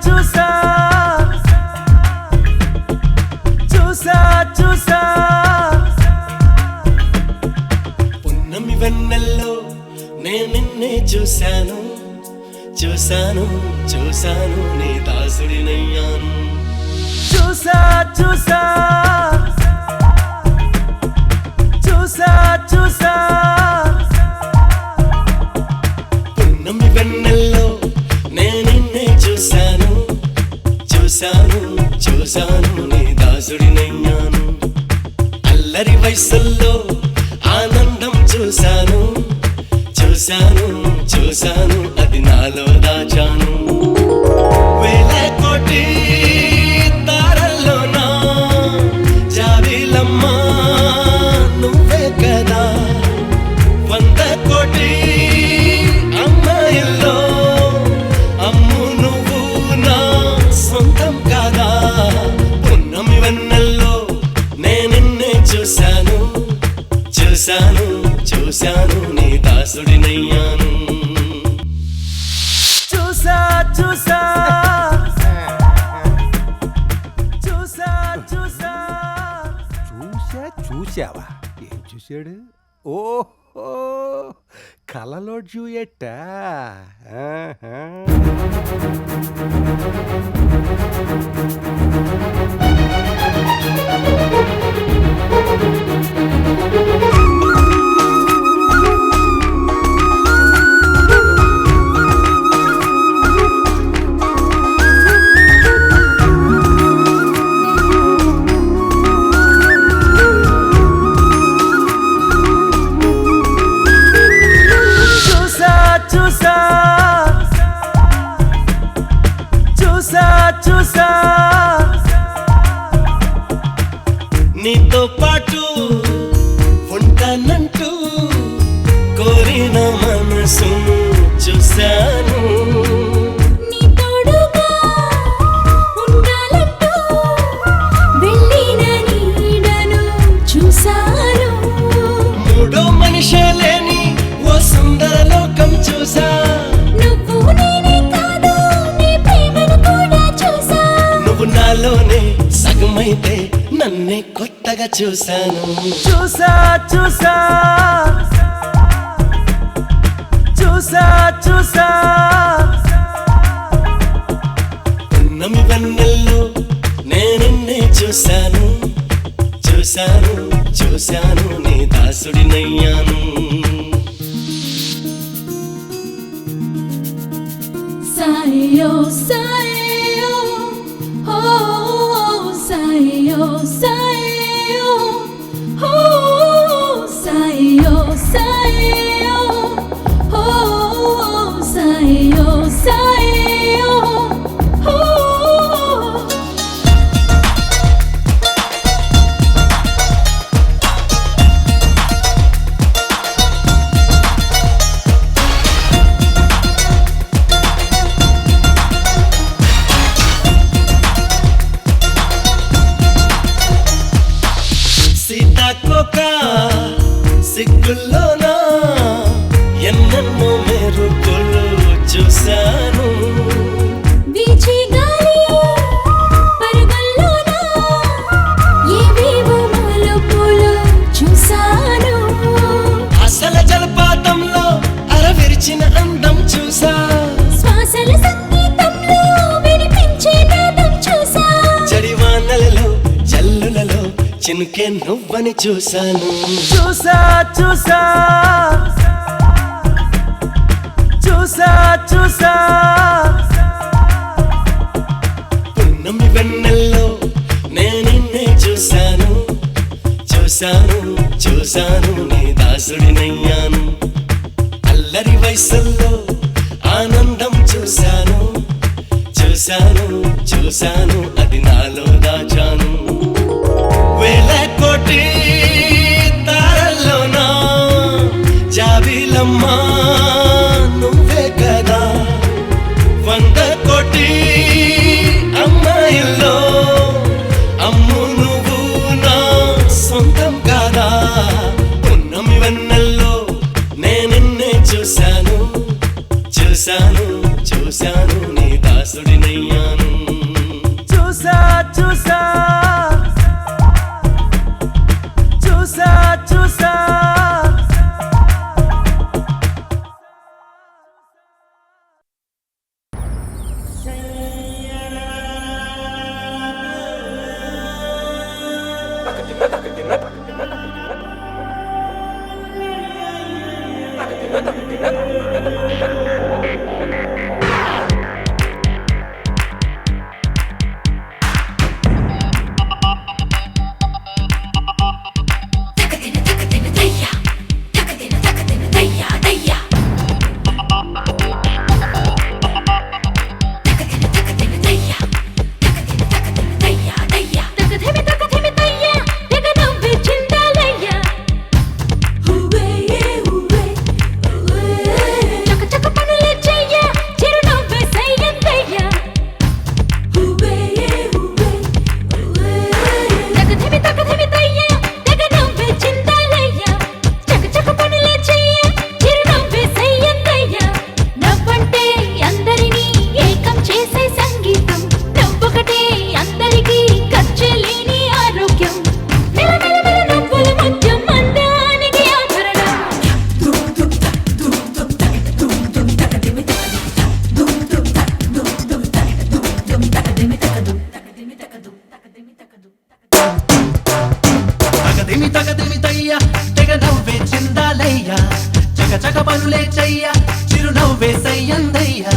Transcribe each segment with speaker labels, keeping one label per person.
Speaker 1: చూసా చూసా చూసా పున్నమి వెన్నెల్లో నేను నిన్నే చూశాను చూశాను చూశాను నీ దాసుడినయ్యాను చూసా చూసా చూసా చూసా పున్నమి వెన్నెల్లో నేను నిన్నే చూశాను చూశాను చూశాను నీ దాసుడినయ్యాను అల్లరి వయసుల్లో ఆనందం చూశాను చూశాను చూశాను అది నాలో దాచాను వేల కోటి తారల్లోనా జాబిలమ్మా నువ్వే కదా 100 కోటి అమ్మాయిల్లో అమ్ము నువ్వు నా సొంతం కాదా పున్నమి వెన్నెల్లో నేను నిన్నే చూశాను చూశాను చూశాను నీ దాసుడినయ్యాను చూసా చూసా చూసా చూసా
Speaker 2: చూసావా ఏం చూశాడు ఓహో కలలో జూయట్టా
Speaker 1: చూసా చూసా చూసా నీతో పాటు ఉంటానంటూ కోరిన మనసును చూశాను మూడో మనిషే లేని ఓ సుందర లోకం చూసా నువ్వు నాలోనే సగమైతే నన్నే కొత్తగా చూశాను చూసా చూసా చూసా చూసా పున్నమి వెన్నెల్లో నేను నిన్నే చూశాను చూశాను చూశాను నీ దాసుడినయ్యాను
Speaker 3: Sayo, sayo, oh, sayo, sayo, oh, sayo, sayo, oh, sayo, sayo, oh.
Speaker 1: సీతాకోక సిగ్గుల్లోనా ఎన్నెన్నో మెరుపులు చూశాను అసల జలపాతంలో అరవిరిచిన అందం చూసా జడివానలలో జల్లులలో చినుకే నువ్వని చూశాను చూసా చూసా చూసా చూసా పున్నమి వెన్నెల్లో నేను నిన్నే చూశాను చూశాను చూశాను నీ దాసుడినయ్యాను అల్లరి వయసుల్లో ఆనందం చూశాను చూశాను చూశాను అది నాలో దాచాను వేల కోటి తారల్లోనా జాబిలమ్మా నువ్వే కదా 100 కోటి అమ్మాయిల్లో అమ్ము నువ్వు నా సొంతం కాదా పున్నమి వెన్నెల్లో నేను నిన్నే చూశాను చూశాను చూశాను నీ దాసుడినయ్యాను తగదిమితయ్య తెగ నవ్వే చిందాలయ్య చక చక పనులే చెయ్య చిరునవ్వే సయ్యందయ్యా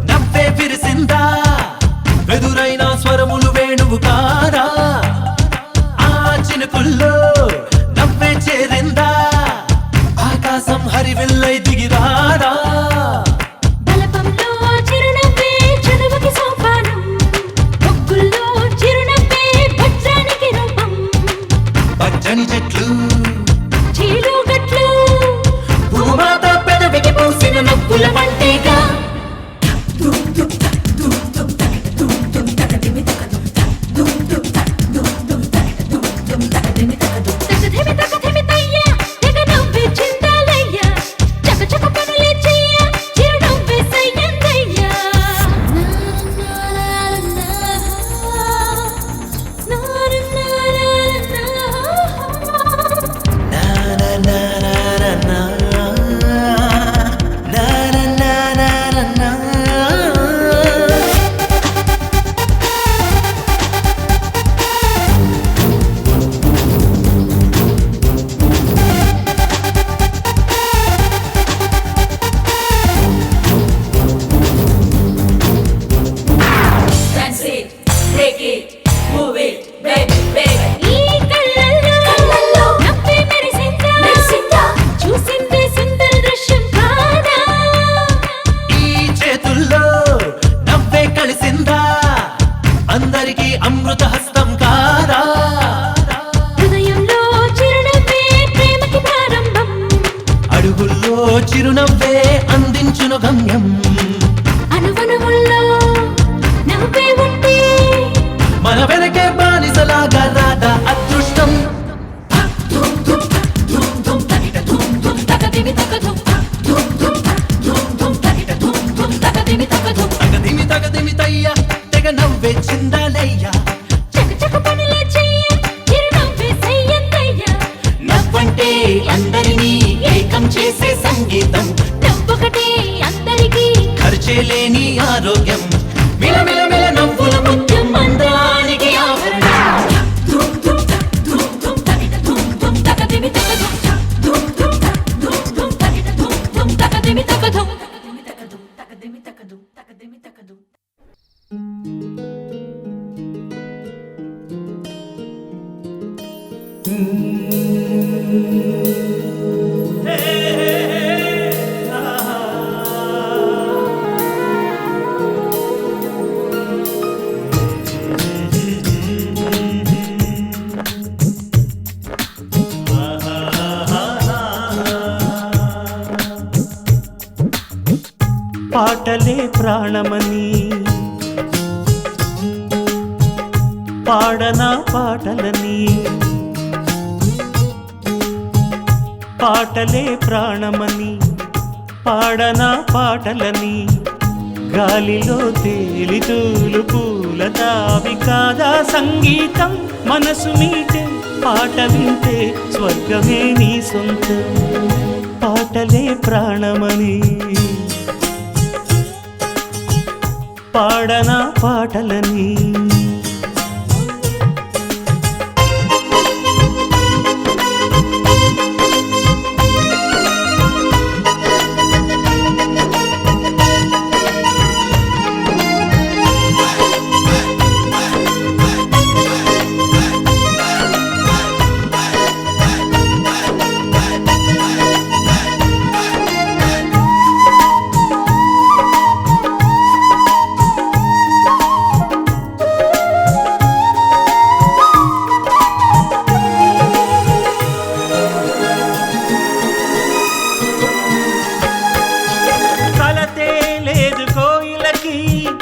Speaker 1: నవ్వే విరిసిందా వెదురైన స్వరములు వేణువు కారా ఆ చినుకుల్లో నవ్వే చేరిందా ఆకాశం హరివిల్లై దిగిరారా
Speaker 3: బలపంలో చిరునవ్వే చదువుకి సోపానం ముగ్గుల్లో చిరునవ్వే భద్రానికి రూపం
Speaker 1: పచ్చని చెట్లు
Speaker 3: చీలుగట్లు
Speaker 1: భూమాత పెదవికి పూసిన నవ్వుల వంటిగా అందరికీ అమృత హస్తం కారా
Speaker 3: హృదయంలో చిరునవ్వే ప్రేమకి ప్రారంభం
Speaker 1: అడుగుల్లో చిరునవ్వే అందించును గమ్యం
Speaker 3: అనువనువుల్లో నవ్వే ఉంటే
Speaker 1: మన వెనకే బానిసలాగా రాదా అదృష్టం తగదిమితయ్య తెగ నవ్వే చిందాలయ్య
Speaker 3: చక పనులే చెయ్య చిరునవ్వే సయ్యందయ్య
Speaker 1: నవ్వంటే అందరినీ ఏకం చేసే సంగీతం
Speaker 3: నవ్వొకటే అందరికీ
Speaker 1: ఖర్చే లేని ఆరోగ్యం మిలమిల నవ్వుల ముత్యం అందానికి ఆభరణం
Speaker 4: ప్రాణమని పాడనా పాటలని పాటలే ప్రాణమని పాడనా పాటలని గాలిలో తేలితూలు పూల తావి కాదా సంగీతం మనసు మీటే పాట వింటే స్వర్గమే నీ సొంతం పాటలే ప్రాణమని పాడనా పాటలని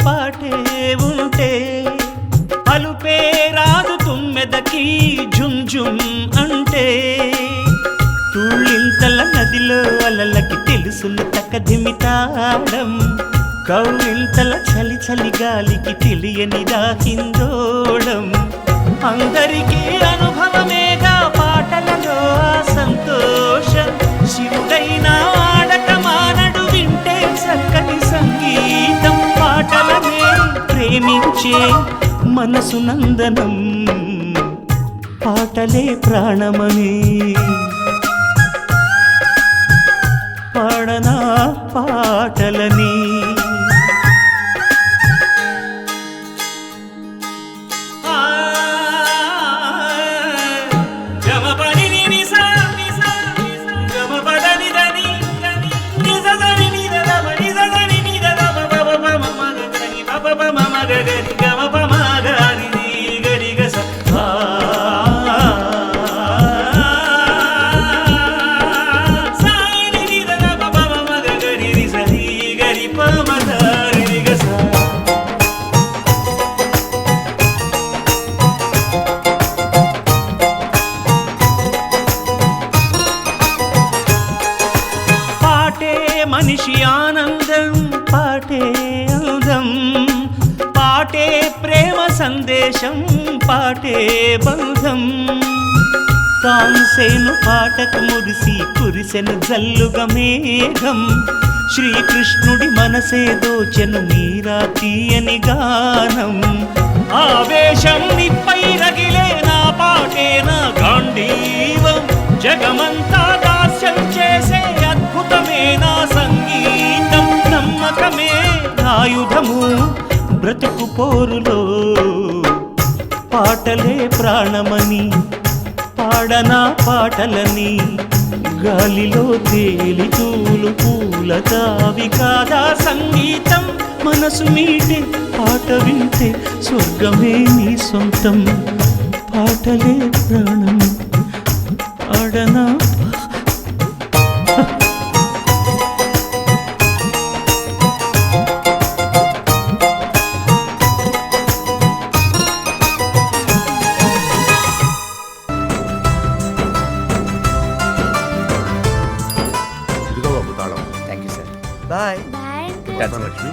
Speaker 4: పాటే ఉంటే అలుపే రాదు తుమ్మెదకి జుమ్ జుమ్ అంటే తుళ్ళింతల నదిలో అలలకి తెలుసులు తక్కదిమితాడం కౌలింతల చలి చలి గాలికి తెలియనిదా హిందోళం అందరికీ అనుభవమేగా పాటలలో ఆ సంతోషం శివుడైనా ఆడక మానడు వింటే చక్కని సంగీతం పాటలనే ప్రేమించే మనసు నందనం పాటలే ప్రాణమని పాడనా పాటలని మనిషి ఆనందం పాటే అందం పాటే ప్రేమ సందేశం పాటే బంధం తాన్సేను పాటకు మురిసి కురిసెను జల్లుగా మేఘం శ్రీకృష్ణుడి మనసే దోచెను మీరా తీయని గానం ఆవేశం నిప్పై రగిలే నా పాటే నా గాంధీవం జగమంతా దాస్యం చేసే అద్భుతమే నా సంగీతం నమ్మకమే ఆయుధము బ్రతుకు పోరులో పాటలే ప్రాణమని పాడనా పాటలని గాలిలో తేలి తూలు పూల తావి కాదా సంగీతం మనసు మీటే పాట వింటే స్వర్గమే నీ సొంతం పాటలే ప్రాణం పాడనా
Speaker 5: బాయ్
Speaker 2: లక్ష్మి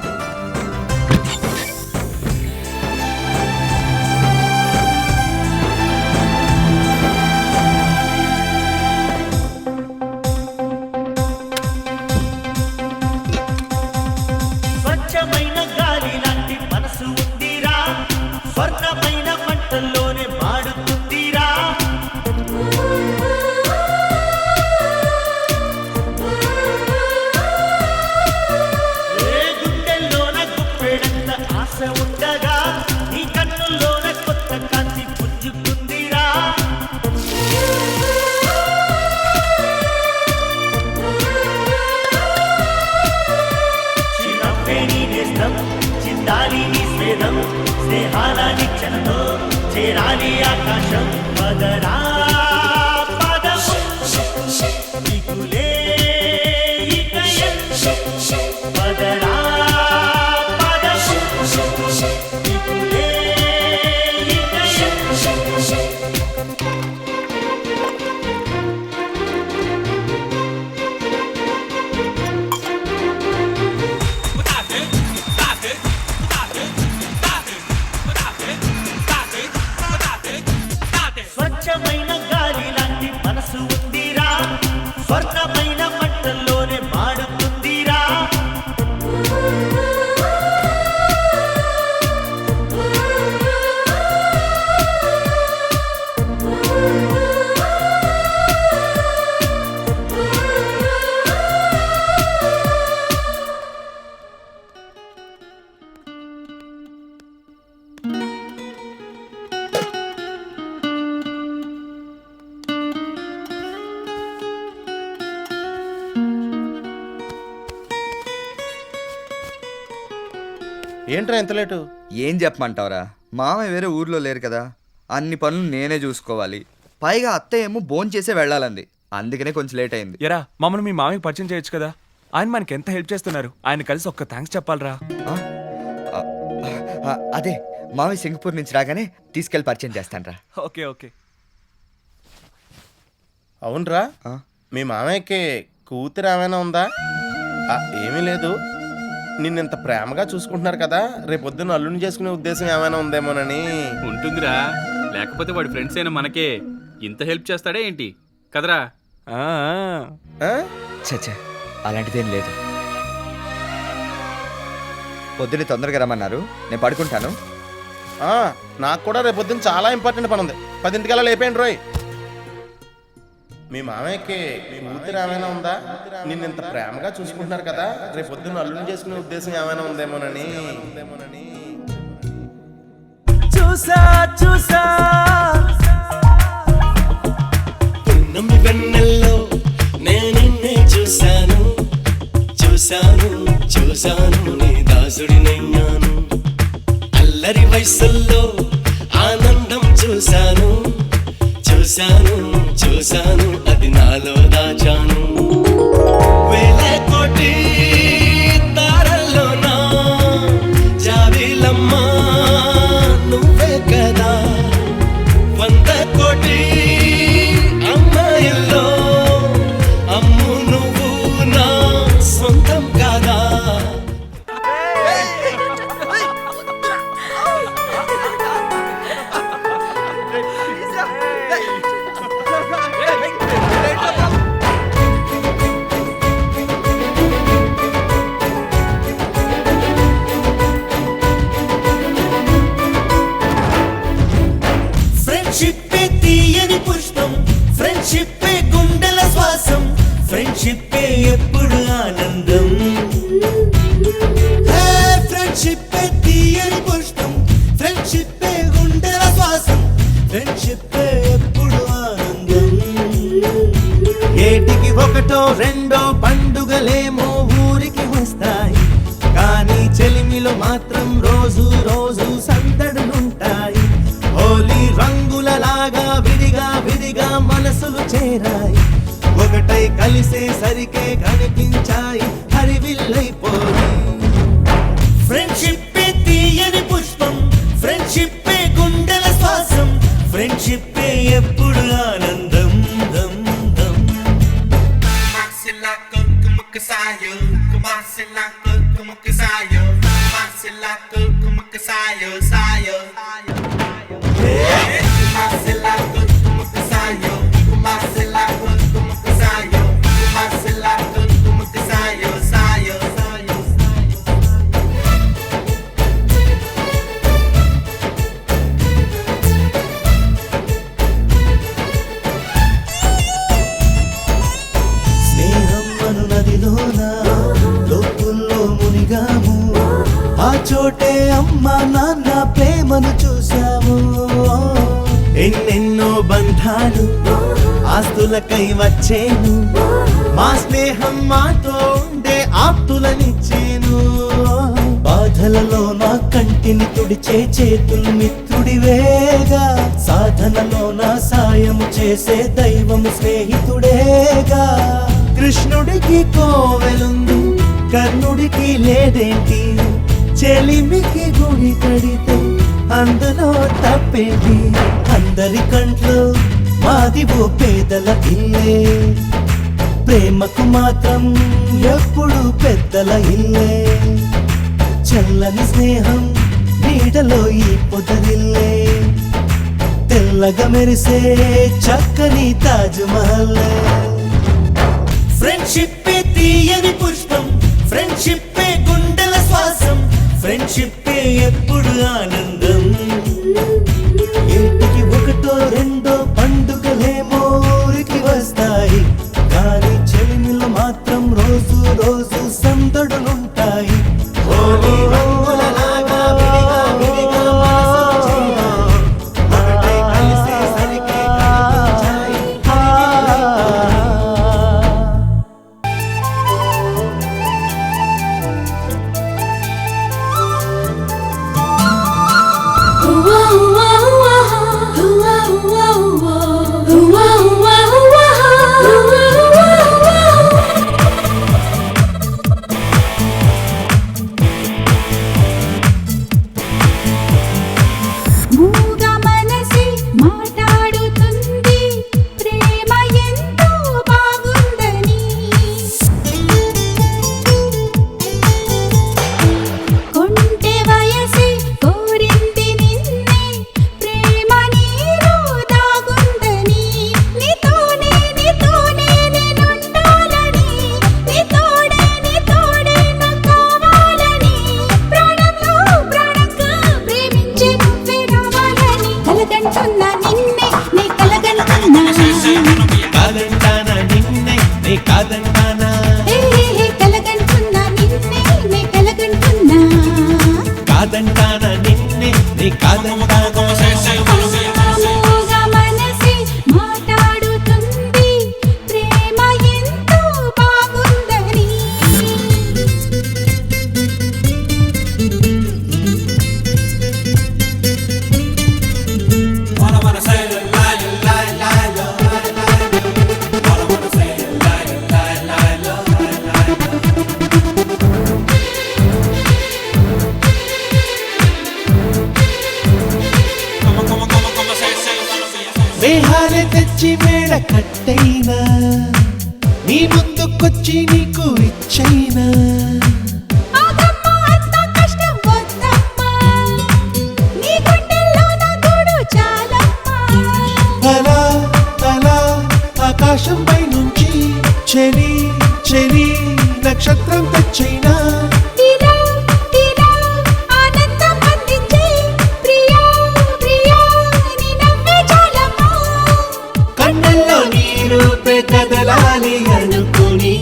Speaker 4: స్వచ్ఛమైన గాలి లాంటి మనసు ఉందిరా స్వర్ణమైన మంటల్లోనే మాడుతుందిరా ఉండగా నీ కన్నుల్లోన కొత్త కాంతి పుంజుకుందిరా చిన్నప్పే నీ నేస్తం చిందాలి నీ స్వేదం స్నేహాల నిచ్చనతో చేరాలి ఆకాశం పదరా పదము నీకులే ఇకయం పదరా స్వర్ణమైన మంటల్లోనే మాడుతుందిరా
Speaker 6: ఏంట్రా ఎంత లేటు?
Speaker 5: ఏం చెప్పమంటావురా, మామయ్య వేరే ఊర్లో లేరు కదా, అన్ని పనులు నేనే చూసుకోవాలి. పైగా అత్తయ్య ఏమో భోంచేసే వెళ్ళాలంది, అందుకనే కొంచెం లేట్ అయింది.
Speaker 7: ఎరా మమ్మల్ని మీ మామయ్యకి పరిచయం చేయొచ్చు కదా, ఆయన మనకి ఎంత హెల్ప్ చేస్తున్నారు, ఆయన కలిసి ఒక్క థ్యాంక్స్ చెప్పాలరా.
Speaker 5: ఆ? అదే మామయ్య సింగపూర్ నుంచి రాగానే తీసుకెళ్ళి పరిచయం చేస్తానరా.
Speaker 7: Okay okay.
Speaker 6: అవునరా,
Speaker 5: ఆ?
Speaker 6: మీ మామయ్యకి కూతురు ఏమైనా ఉందా? ఏమీ లేదు, నిన్నింత ప్రేమగా చూసుకుంటున్నారు కదా, రేపొద్దున అల్లుని చేసుకునే ఉద్దేశం ఏమైనా ఉందేమోనని.
Speaker 8: ఉంటుందిరా, లేకపోతే వాడి ఫ్రెండ్స్ అయినా మనకే ఇంత హెల్ప్ చేస్తాడే ఏంటి కదరా?
Speaker 7: ఆ,
Speaker 6: ఆ?
Speaker 5: చచ్చా, అలాంటిదేం లేదు. పొద్దున్నే తొందరగా రమ్మన్నారు, నేను పడుకుంటాను.
Speaker 6: నాకు కూడా రేపొద్దున చాలా ఇంపార్టెంట్ పని ఉంది, 10ంటికల్లా లేపేయండి రోయ్. మీ మామయ్యకి కూతురు ఏమైనా ఉందా? నిన్నింత ప్రేమగా చూసుకుంటున్నారు కదా, రేపొద్దున అల్లుని చేసుకునే ఉద్దేశం ఏమైనా ఉందేమోనని.
Speaker 4: చూసా చూసా
Speaker 1: పున్నమి వెన్నెల్లో నేనిన్నే చూశాను, చూశాను చూశాను నీ దాసుడినయ్యాను. అల్లరి వయసుల్లో ఆనందం చూశాను, చూశాను చూశాను అది నాలో దాచాను. వేల కోటి తారల్లోనా జాబిలమ్మ నువ్వే కదా, 100 కోటి అమ్మాయిల్లో అమ్ము నువ్వు నా సొంతం కాదా. ఫ్రెండ్షిప్పే తీయని పుష్పం, ఫ్రెండ్షిప్పే గుండెల శ్వాసం, ఫ్రెండ్షిప్పే ఎప్పుడు ఆనందం. ఫ్రెండ్షిప్పే తీయని పుష్పం, ఫ్రెండ్షిప్పే గుండెల శ్వాసం, ఫ్రెండ్షిప్పే ఎప్పుడు ఆనందం. ఏటికి ఒకటో రెండో పండుగలేమో ఊరికి వస్తాయి, కానీ చెలిమిలో మాత్రం రోజు రోజు సందడులుంటాయి. హోలీ రంగులలాగా విడిగా విడిగా మనసులు చేరాయి, ఒకటై కలిసేసరికే కనిపించాయి హరివిల్లైపోయి. ఫ్రెండ్షిప్పే తీయని పుష్పం, ఫ్రెండ్షిప్పే గుండెల శ్వాసం, ఫ్రెండ్షిప్పే ఎప్పుడు ఆనందం. దం దం స్నేహం అను నదిలోన లోతుల్లో మునిగాము, ఆ చోటే అమ్మ నాన్న ప్రేమను చూశాము. ఎన్నెన్నో బంధాలు ఆస్తులకై వచ్చేను, మా స్నేహం మాతో ఉండే ఆప్తులనిచ్చేను. బాధలలో నా కంటిని తుడిచే చేతులు మిత్రుడివేగా, సాధనలో నా సాయము చేసే దైవము స్నేహితుడేగా. కృష్ణుడికి కోవెలుంది, కర్ణుడికి లేదేంటి, చెలిమికి గుడి కడితే అందులో తప్పేంటి. అందరి కంట్లో మాది ఓ పేదల ఇల్లే, ప్రేమకు మాత్రం ఎప్పుడు పెద్దల ఇల్లే. చల్లని స్నేహం నీడలో ఈ పొదరిల్లే, తెల్లగా మెరిసే చక్కని తాజ్ మహల్లే. ఫ్రెండ్షిప్ తీయని పుష్పం, ఫ్రెండ్షిప్ గుండెల శ్వాసం, ఫ్రెండ్షిప్ ఎప్పుడు ఆనందం. ఇంటికి ఒకటో రెండో పండుగలేమో ఊరికి వస్తాయి, కానీ చెలిమిలో మాత్రం రోజు రోజు సందడులుంటాయి. హోలీ రంగులలాగా విడిగా విడిగా మనసులు చేరాయి, ఒకటై కలిసేసరికి కనిపించాయి
Speaker 3: మూగ మనసి మాట్లాడుతుంది ప్రేమ ఎంతో బాగుందని. కొంటె వయసి కోరింది నిన్నే ప్రేమ నీలో దాగుందని. నీతోనే నేనుండాలని, నీతోడే నాకు కావాలని, ప్రాణంలో ప్రాణంగా ప్రేమించే నువ్వే రావాలని. కలగంటున్నా నిన్నే నే కలగంటున్నా,
Speaker 1: కాదంటానా నిన్నే నే కాదంటానా,
Speaker 3: కలగంటున్నా నిన్నే నే కలగంటున్నా.
Speaker 1: కాదంటానా నిన్నే నే కాదంటానా.
Speaker 3: మూగ మనసి మాట్లాడుతుంది ప్రేమ ఎంతో బాగుందని.
Speaker 1: మేహాలే తెచ్చి మేడ కట్టైనా, నీ ముందుకొచ్చి నీకు ఇచ్చైనా,
Speaker 3: ఆగమ్మా అంత కష్టం వద్దమ్మా, నీ గుండెల్లో నా గూడు చాలమ్మా.
Speaker 1: అలా అలా ఆకాశం పై నుంచి చెలి చెలి నక్షత్రం తెచ్చైనా,
Speaker 3: ఇలా ఇలా ఆనందం అందించే ప్రియా ప్రియా నీ నవ్వే చాలమ్మా.
Speaker 1: కన్నెల్లో నీ రూపే కదలాలి అనుకుని,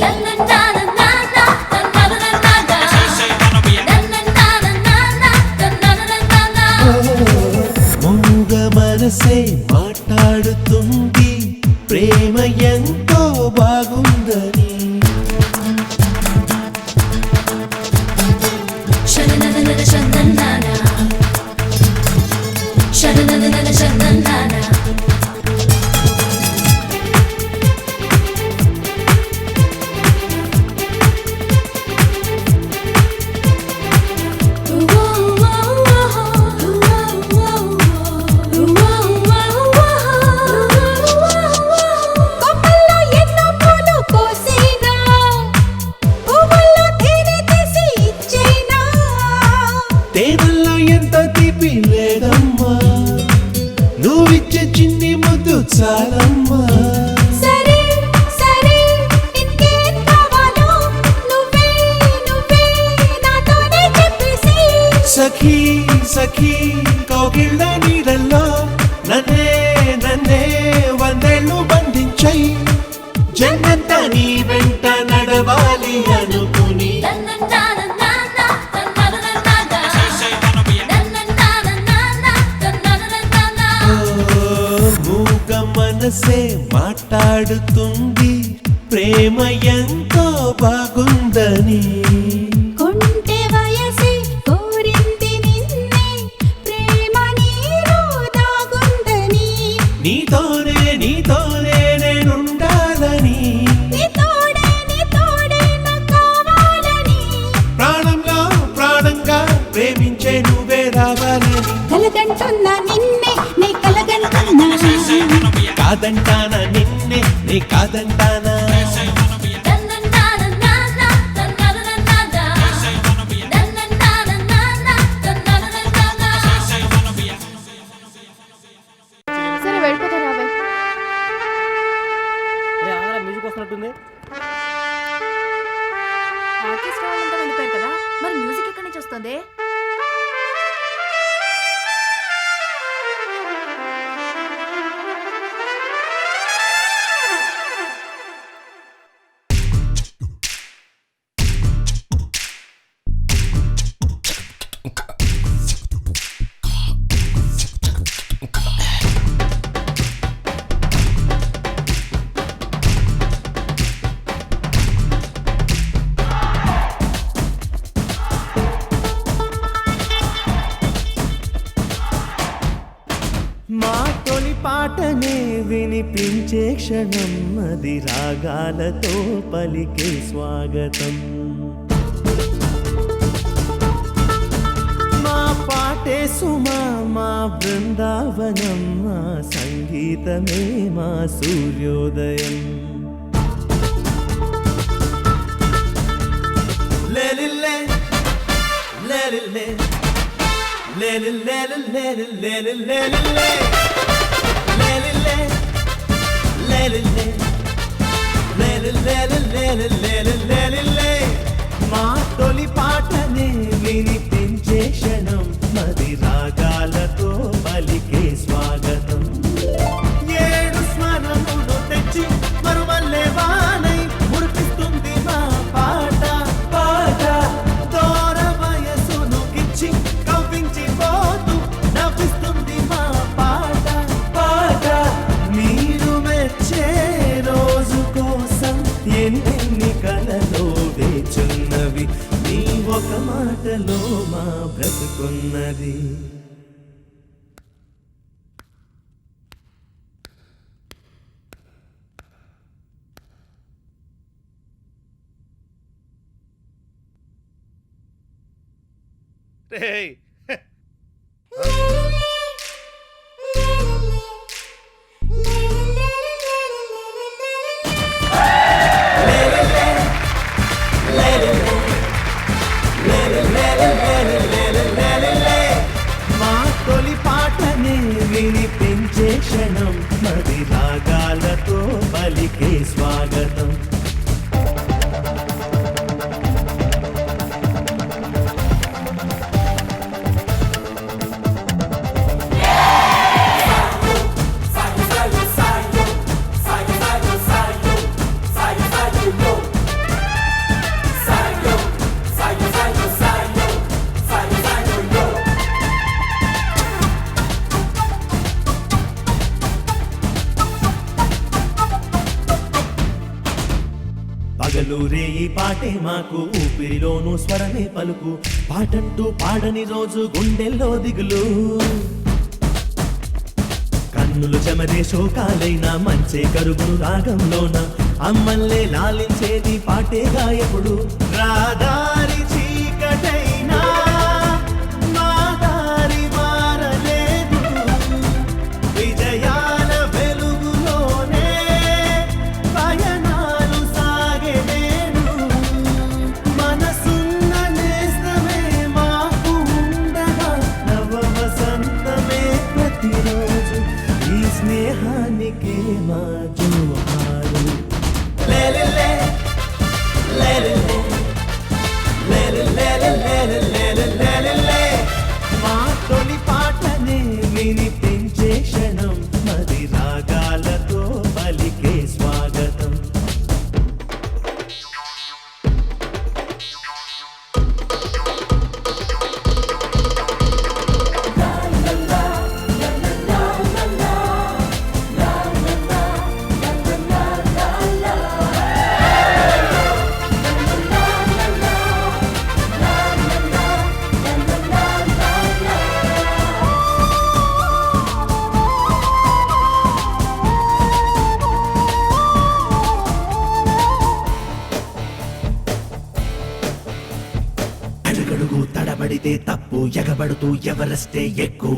Speaker 1: మూగ మనసే మాట్లాడుతుంది ప్రేమ ఎంతో బాగుందని.
Speaker 3: కొమ్మల్లో ఎన్నో పూలు కోసేనా, పువ్వుల్లో తేనె తీసి ఇచ్చేనా.
Speaker 1: తేనెల్లో ఎంత తీపి లేదమ్మా, నువ్విచ్చే చిన్ని ముద్దు చాలమ్మా.
Speaker 3: సరే సరే ఇంకేం కావాలో నువ్వే నాతోనే చెప్పేసి.
Speaker 1: సఖీ సఖీ కౌగిళ్ళ నీడల్లో నన్నే వందేళ్ళు బంధించై, జన్మంతా నీ వెంట నడవాలి అనుకుని, మూగ మనసే మాట్లాడుతుంది ప్రేమ ఎంతో బాగుందని.
Speaker 3: కొంటె వయసి కోరింది నిన్నే ప్రేమ నీలో దాగుందని.
Speaker 1: నీతోనే నేనుండాలని,
Speaker 3: నీతోడే నాకు కావాలని.
Speaker 1: ప్రాణంలో ప్రాణంగా ప్రేమించే నువ్వే రావాలని.
Speaker 3: కలగంటున్నా నిన్నే నే కలగంటున్నా,
Speaker 1: కాదంటానా నిన్నే నే కాదంటానా.
Speaker 9: సరే వెళ్ళిపోతాను.
Speaker 10: మ్యూజిక్ వస్తున్నట్టుంది.
Speaker 4: పాటనే వినిపించే క్షణం అది రాగాలతో పలికే స్వాగతం మా పాటే సుమా మా బృందావనం మా సంగీతమే మా సూర్యోదయం లేలిలే లేలిలే లేలిలే లేలిలే లేలిలే మా తొలి పాటనే వినిపించే క్షణం మది రాగాలతో పలికే స్వాగతం ఏడు స్మరణములు తెచ్చి మరుమల్లే వానై మురిపిస్తుంది మా పాట పాట దూర వయసును గిచ్చి కవ్వించి పోతూ నవ్విస్తుంది మా పాట పాట మీరు మెచ్చే రోజు కోసం ఎన్ని కలలో వేచున్నవి నీ ఒక మాటలో మా బ్రతుకున్నది
Speaker 6: రేయ్
Speaker 4: మా తొలి పాటనే వినిపించే క్షణం మది రాగాలతో పలికే స్వాగతం పగలూరే ఈ పాటే మాకు ఊపిరిలోను స్వరమే పలుకు పాటంటూ పాడని రోజు గుండెల్లో దిగులు కన్నులు చెమరే శోకాలైన మంచే కరుగును రాగంలోన అమ్మల్లే లాలించేది పాటే గాయకుడు రాదారి చీకటైనా మా దారి మారలేదు విజయాల వెలుగులోనే పయనాలు సాగేనేడు మనసున్న నేస్తమే మాకు ఉండగా నవ వసంతమే ప్రతిరోజు ఈ స్నేహానికే మా జోహారు లేలిలే లేలిలే లేలిలే మా తొలి పాటనే వినిపించే క్షణం మది రాగాలతో పలికే స్వాగతం అడుగడుగు తడబడితే తప్పు ఎగబడుతూ ఎవరెస్టే ఎక్కు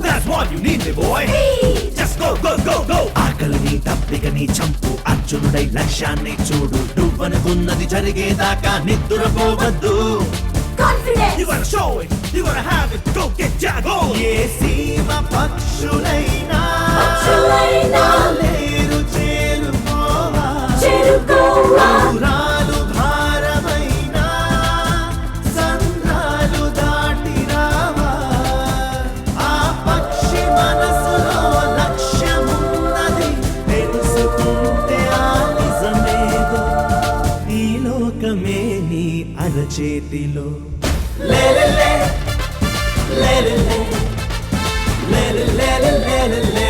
Speaker 4: That's what you need me boy Just go go go go ఆకలిని తప్పికని చంపు అర్జునుడై లక్ష్యాన్ని చూడు నువ్వనుకున్నది జరిగేదాకా నిద్రపోవద్దు You gotta show it, you gotta have it, go get jago ఏ సీమ పక్షులైనా లేరు చేరుకోవా దూరాలు భారమైనా సంద్రాలు దాటి రావా ఆ పక్షి మనసులో లక్ష్యమున్నది తెలుసుకుంటే ఆ నిజమేదో ఈ లోకమే నీ అరచేతిలో లేలిలే లేలిలే లేలిలే లేలిలే